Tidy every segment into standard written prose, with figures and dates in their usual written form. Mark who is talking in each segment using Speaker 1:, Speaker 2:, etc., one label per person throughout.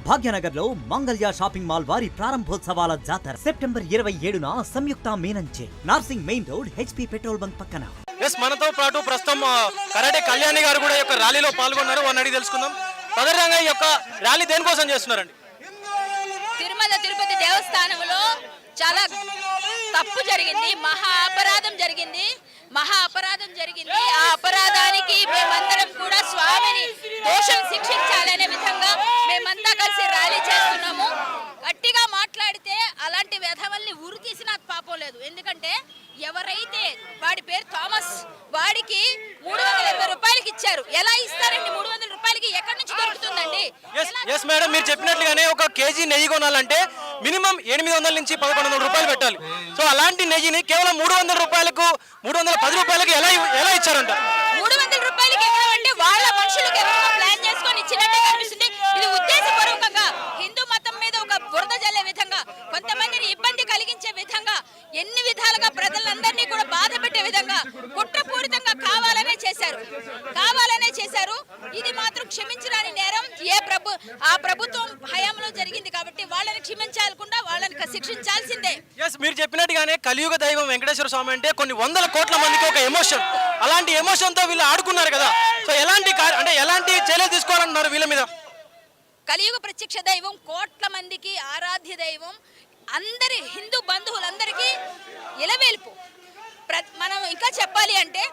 Speaker 1: భాగ్యనగర్ లో Mangalya shopping mall వారి ప్రారంభోత్సవాల జాతర సెప్టెంబర్ 27న సంయుక్త మీనంచే Narsingi main road HP petrol bunk పక్కన.
Speaker 2: మనతో పాటు ప్రస్తుతం కరాటే కళ్యాణి గారు కూడా ఈ యొక్క ర్యాలీలో పాల్గొన్నారు. వారిని అడిగి తెలుసుకుందాం. ప్రధానంగా ఈ యొక్క ర్యాలీ దేనికోసం చేస్తున్నారండి?
Speaker 3: తిరుమల తిరుపతి దేవస్థానంలో చాలా తప్పు జరిగింది, మహా అపరాధం జరిగింది. ఆ అపరాధానికి మేమందరం కూడా స్వామిని దోషం శిక్షించాలనే విధంగా మేమంతా కలిసి ర్యాలీ చేస్తున్నాము. గట్టిగా మాట్లాడితే అలాంటి వ్యధవల్ని ఉరి తీసినా పాపం లేదు. ఎందుకంటే ఎవరైతే వాడి పేరు థామస్, వాడికి 320 రూపాయలకి ఇచ్చారు. ఎలా ఇస్తారండి 300 రూపాయలకి? ఎక్కడి నుంచి దొరుకుతుందండి?
Speaker 2: మేడం, మీరు చెప్పినట్లుగానే ఒక కేజీ నెయ్యి కొనాలంటే మినిమం 800 నుంచి 1100 రూపాయలు పెట్టాలి. సో అలాంటి నెయ్యిని కేవలం 300 రూపాయలకు 310 రూపాయలకి ఎలా ఇచ్చారంట?
Speaker 3: 300 రూపాయలకి ఇవ్వడం వాళ్ళ మనుషులకు ఎవరో ప్లాన్ చేసుకొని ఇచ్చినట్టే కనిపిస్తుంది. ఇది ఉద్దేశపూర్వకంగా హిందూ మతం మీద ఒక బురద జల్లే విధంగా, కొంతమందిని ఇబ్బంది కలిగించే విధంగా, ఎన్ని విధాలుగా ప్రజలందరినీ కూడా బాధ పెట్టే విధంగా కుట్రపూరితంగా కావాలనే చేశారు. ఇది మాత్రం క్షమించరాని నేరం. ఆ ప్రభుత్వం హయాంలో జరిగింది కాబట్టి వాళ్ళని క్షమించాలకుండా వాళ్ళని శిక్షించాల్సిందే.
Speaker 2: మీరు చెప్పినట్టుగానే కలియుగ దైవం వెంకటేశ్వర స్వామి అంటే కొన్ని వందల కోట్ల మందికి ఒక ఎమోషన్. అలాంటి ఎమోషన్ తో వీళ్ళు ఆడుకున్నారు కదా. సో ఎలాంటి చర్యలు తీసుకోవాలంటున్నారు వీళ్ళ మీద?
Speaker 3: కలియుగ ప్రత్యక్ష దైవం కోట్ల మందికి ఆరాధ్య దైవం. అందరి హిందూ బంధువులందరికీ ఇలవేల్పు. మనం ఇంకా చెప్పాలి అంటే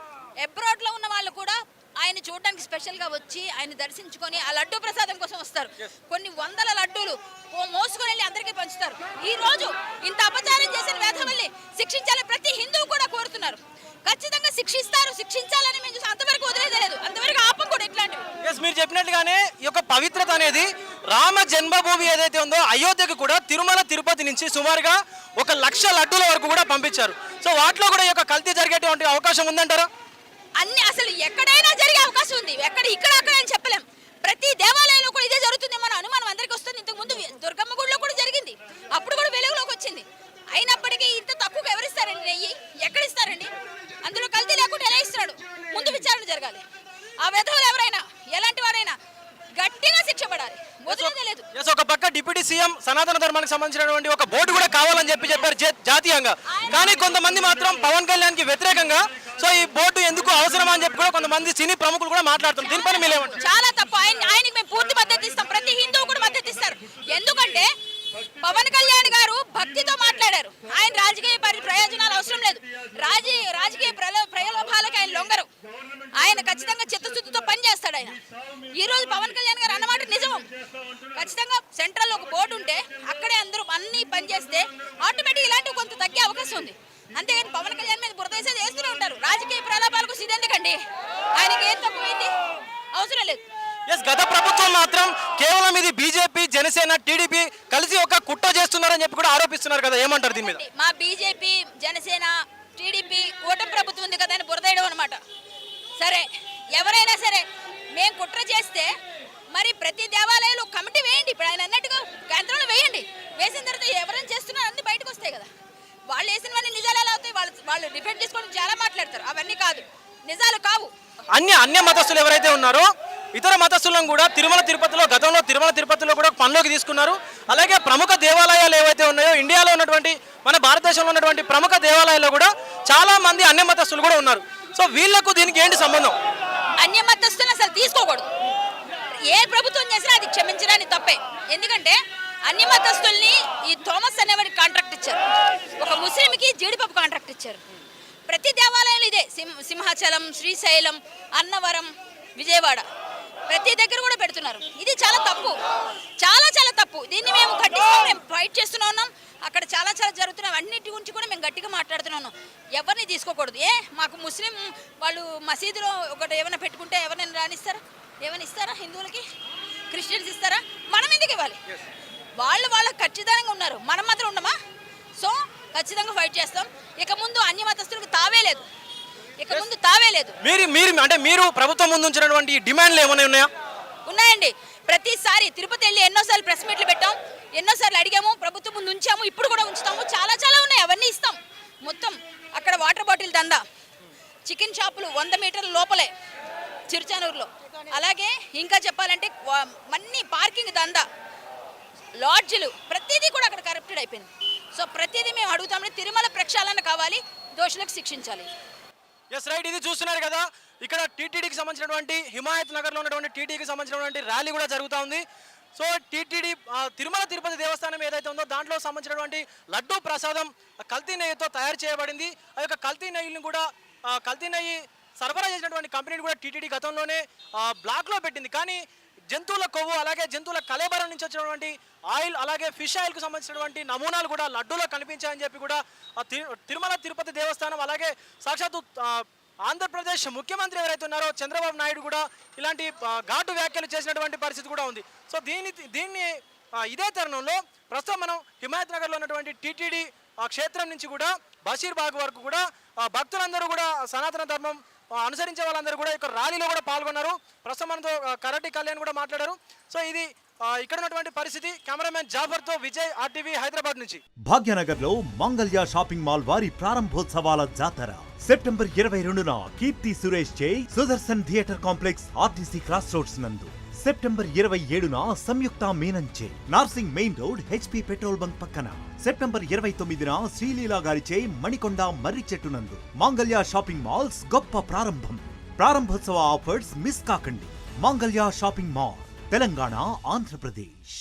Speaker 3: అబ్రాడ్ లో ఉన్న వాళ్ళు కూడా ఆయన చూడడానికి స్పెషల్ గా వచ్చి ఆయన దర్శించుకొని ఆ లడ్డూ ప్రసాదం కోసం వస్తారు. కొన్ని వందల లడ్డూలు మోసుకొని వెళ్ళి అందరికీ పంచుతారు. ఈ రోజు ఇంత అపచారం చేసిన వేధవల్ని శిక్షించాలని ప్రతి హిందువు కూడా కోరుతున్నారు. ఖచ్చితంగా శిక్షించాలని మేము చూసి అంతవరకు వదిలేదలేదు, అంతవరకు ఆపం కూడా ఇట్లాంటివి.
Speaker 2: మీరు చెప్పినట్లుగానే ఈ యొక్క పవిత్రత అనేది రామ జన్మభూమి ఏదైతే ఉందో అయోధ్యకు కూడా తిరుమల తిరుపతి నుంచి సుమారుగా 1,00,000 లడ్డూల వరకు కూడా పంపించారు. సో వాటిలో కూడా ఈ యొక్క కల్తీ జరిగేటువంటి అవకాశం ఉందంటారా?
Speaker 3: అసలు ఎక్కడైనా జరిగే అవకాశం ఉంది. ఇక్కడ అని చెప్పలేం. ప్రతి దేవాలయంలో కూడా ఇదే జరుగుతుంది. మన అనుమానం అందరికీ వస్తుంది. ఇంతకు ముందు దుర్గమ్మ గుడిలో కూడా జరిగింది. అప్పుడు కూడా వెలుగులోకి వచ్చింది. అయినప్పటికీ ఇంత తక్కువగా ఎవరిస్తారండి నెయ్యి? ఎక్కడిస్తారండి? అందులో కల్తీ లేకుండా ఎలా ఇస్తున్నాడు? ముందు విచారణ జరగాలి. ఆ విధవులు ఎవరైనా ఎలాంటి వారైనా గట్టిగా శిక్ష పడాలి. వదిలేదు.
Speaker 2: ఒక పక్క డిప్యూటీ సీఎం సనాతన ధర్మానికి సంబంధించినటువంటి ఒక బోర్డు కూడా కావాలని చెప్పారు జాతీయంగా. కానీ కొంతమంది మాత్రం పవన్ కళ్యాణ్ కి వ్యతిరేకంగా సో ఈ బోర్డు ఎందుకు అవసరం అని చెప్పి కూడా కొంతమంది సినీ ప్రముఖులు కూడా మాట్లాడుతున్నారు. దీనిపైన మీరు ఏమంటారు?
Speaker 3: చాలా తప్పు. ఆయనకి మేము పూర్తి మద్దతు ఇస్తాం. ప్రతి హిందువు కూడా మద్దతు ఇస్తారు. ఎందుకంటే పవన్ కళ్యాణ్ గారు భక్తితో మాట్లాడారు. ఆయన రాజకీయ ప్రయోజనాలు అవసరం లేదు. రాజకీయ ప్రలోభాలకు ఆయన లొంగరు. ఆయన ఖచ్చితంగా చిత్తశుద్ధితో పనిచేస్తాడు. ఆయన ఈ రోజు పవన్ కళ్యాణ్ గారు అన్నమాట నిజం. ఖచ్చితంగా సెంట్రల్ ఒక బోర్డు ఉంటే అక్కడే అందరూ అన్ని పనిచేస్తే ఆటోమేటిక్ ఇలాంటివి కొంత తగ్గే అవకాశం ఉంది. అంతేగాని పవన్ కళ్యాణ్ మీద బురదేసేది వేస్తూనే ఉంటారు. రాజకీయ ప్రలోభాలకు సిద్ధెందుకండి? ఆయనకి ఏం తక్కువైంది? అవసరం లేదు.
Speaker 2: గత ప్రభుత్వం మాత్రం కేవలం ఇది బీజేపీ, జనసేన, టీడీపీ కలిసి ఒక కుట్ర చేస్తున్నారని చెప్పి కూడా ఆరోపిస్తున్నారు కదా. ఏమంటారు దీని మీద?
Speaker 3: మా బీజేపీ, జనసేన, టీడీపీ కూటమి ప్రభుత్వం ఉంది కదా అని బురదేయడం అనమాట. సరే, ఎవరైనా సరే మేము కుట్ర చేస్తే మరి ప్రతి దేవాలయంలో కమిటీ వేయండి. ఇప్పుడు ఆయన అన్నట్టుగా కేంద్రంలో వేయండి. వేసిన తర్వాత ఎవరైనా చేస్తున్నారు అన్ని బయటకు వస్తాయి కదా. వాళ్ళు వేసినవన్నీ నిజాలు ఎలా అవుతాయి? వాళ్ళు డిఫెండ్ చేసుకొని చాలా మాట్లాడతారు. అవన్నీ కాదు, నిజాలు కావు.
Speaker 2: అన్య మతస్థులు ఎవరైతే ఉన్నారో ఇతర మతస్థులను కూడా గతంలో తిరుమల తిరుపతిలో కూడా పనిలోకి తీసుకున్నారు. అలాగే ప్రముఖ దేవాలయాలు ఏవైతే ఉన్నాయో ఇండియాలో ఉన్నటువంటి, మన భారతదేశంలో ఉన్నటువంటి ప్రముఖ దేవాలయాల్లో కూడా చాలా మంది అన్య మతస్థులు కూడా ఉన్నారు. సో వీళ్లకు దీనికి ఏంటి సంబంధం?
Speaker 3: అన్య మతస్థులను అసలు తీసుకోకూడదు. ఏ ప్రభుత్వం చేసినా అది క్షమించడానికి తప్పే. ఎందుకంటే అన్య మతస్థుల్ని ఈ థామస్ అనేవాడికి కాంట్రాక్ట్ ఇచ్చారు. ఒక ముస్లింకి జీడిపప్పు కాంట్రాక్ట్ ఇచ్చారు. ప్రతి దేవాలయంలో ఇదే. సింహాచలం, శ్రీశైలం, అన్నవరం, విజయవాడ ప్రతి దగ్గర కూడా పెడుతున్నారు. ఇది చాలా తప్పు, చాలా తప్పు. దీన్ని మేము మేము ఫైట్ చేస్తూనే ఉన్నాం. అక్కడ చాలా జరుగుతున్నాయి. అన్నిటి గురించి కూడా మేము గట్టిగా మాట్లాడుతూనే ఉన్నాం. ఎవరిని తీసుకోకూడదు. మాకు ముస్లిం వాళ్ళు మసీదులో ఒకటి ఏమైనా పెట్టుకుంటే ఎవరినైనా రానిస్తారా? ఏమైనా ఇస్తారా? హిందువులకి, క్రిస్టియన్స్ ఇస్తారా? మనం ఎందుకు ఇవ్వాలి? వాళ్ళకి ఖచ్చితంగా ఉన్నారు, మనం మాత్రం ఉండమా? సో ఖచ్చితంగా ఫైట్ చేస్తాం. ఇక ముందు అన్య మతస్థులకు తావే లేదు.
Speaker 2: మీరు ప్రభుత్వం ముందు ఉంచినటువంటి డిమాండ్లు ఏమైనా ఉన్నాయా?
Speaker 3: ఉన్నాయండి. ప్రతిసారి తిరుపతి వెళ్ళి ఎన్నోసార్లు ప్రెస్ మీట్లు పెట్టాం, ఎన్నోసార్లు అడిగాము, ప్రభుత్వం ముందు ఉంచాము, ఇప్పుడు కూడా ఉంచుతాము. చాలా ఉన్నాయి. అవన్నీ ఇస్తాం. మొత్తం అక్కడ వాటర్ బాటిల్ దందా, చికెన్ షాపులు 100 మీటర్ల లోపలే చిరుచానూరులో. అలాగే ఇంకా చెప్పాలంటే మన్ని పార్కింగ్ దందా, లాడ్జ్లు ప్రతిదీ కూడా అక్కడ కరప్టెడ్ అయిపోయింది. సో ప్రతిదీ మేము అడుగుతామని తిరుమల ప్రక్షాళన కావాలి, దోషులకు శిక్షించాలి.
Speaker 2: ఎస్ రైట్, ఇది చూస్తున్నారు కదా, ఇక్కడ టీటీడీకి సంబంధించినటువంటి హిమాయత్ నగర్లో ఉన్నటువంటి టీటీడీకి సంబంధించినటువంటి ర్యాలీ కూడా జరుగుతూ ఉంది. సో టీటీడీ తిరుమల తిరుపతి దేవస్థానం ఏదైతే ఉందో దాంట్లో సంబంధించినటువంటి లడ్డూ ప్రసాదం కల్తీ నెయ్యితో తయారు చేయబడింది. ఆ యొక్క కల్తీ నెయ్యిని కూడా కల్తీ నెయ్యి సరఫరా చేసినటువంటి కంపెనీని కూడా టీటీడీ గతంలోనే బ్లాక్లో పెట్టింది. కానీ జంతువుల కొవ్వు అలాగే జంతువుల కలేబరం నుంచి వచ్చినటువంటి ఆయిల్ అలాగే ఫిష్ ఆయిల్కు సంబంధించినటువంటి నమూనాలు కూడా లడ్డూలో కనిపించాయని చెప్పి కూడా తిరుమల తిరుపతి దేవస్థానం అలాగే సాక్షాత్తు ఆంధ్రప్రదేశ్ ముఖ్యమంత్రి ఎవరైతే ఉన్నారో చంద్రబాబు నాయుడు కూడా ఇలాంటి ఘాటు వ్యాఖ్యలు చేసినటువంటి పరిస్థితి కూడా ఉంది. సో దీన్ని ఇదే తరుణంలో ప్రస్తుతం మనం హిమాయత్ నగర్లో ఉన్నటువంటి టీటీడీ క్షేత్రం నుంచి కూడా బషీర్బాగ్ వరకు కూడా భక్తులందరూ కూడా సనాతన ధర్మం అనుసరించే వాళ్ళందరూ కూడా ఇక్కడ ర్యాలీలో కూడా పాల్గొన్నారు. ప్రస్తుతం మనతో కరటి కళ్యాణ్ కూడా మాట్లాడారు. సో ఇది ఇక్కడ ఉన్నటువంటి పరిస్థితి. కెమెరామెన్ జాఫర్తో విజయ్, RTV హైదరాబాద్ నుంచి.
Speaker 1: భాగ్యనగర్ లో మంగళ్య షాపింగ్ మాల్ వారి ప్రారంభోత్సవాల జాతర సెప్టెంబర్ 22న కీర్తి సురేష్ చే Sudarshan theatre complex RTC cross roads నందు, సెప్టెంబర్ 27న సంయుక్త మీనంచే Narsingi main road HP petrol bunk పక్కన, సెప్టెంబర్ 29న శ్రీలీలా గారిచే మణికొండ మర్రి చెట్టు నందు. మంగళ్య షాపింగ్ మాల్స్ గొప్ప ప్రారంభం. ప్రారంభోత్సవ ఆఫర్స్ మిస్ కాకండి. Mangalya shopping mall, Telangana, Andhra Pradesh.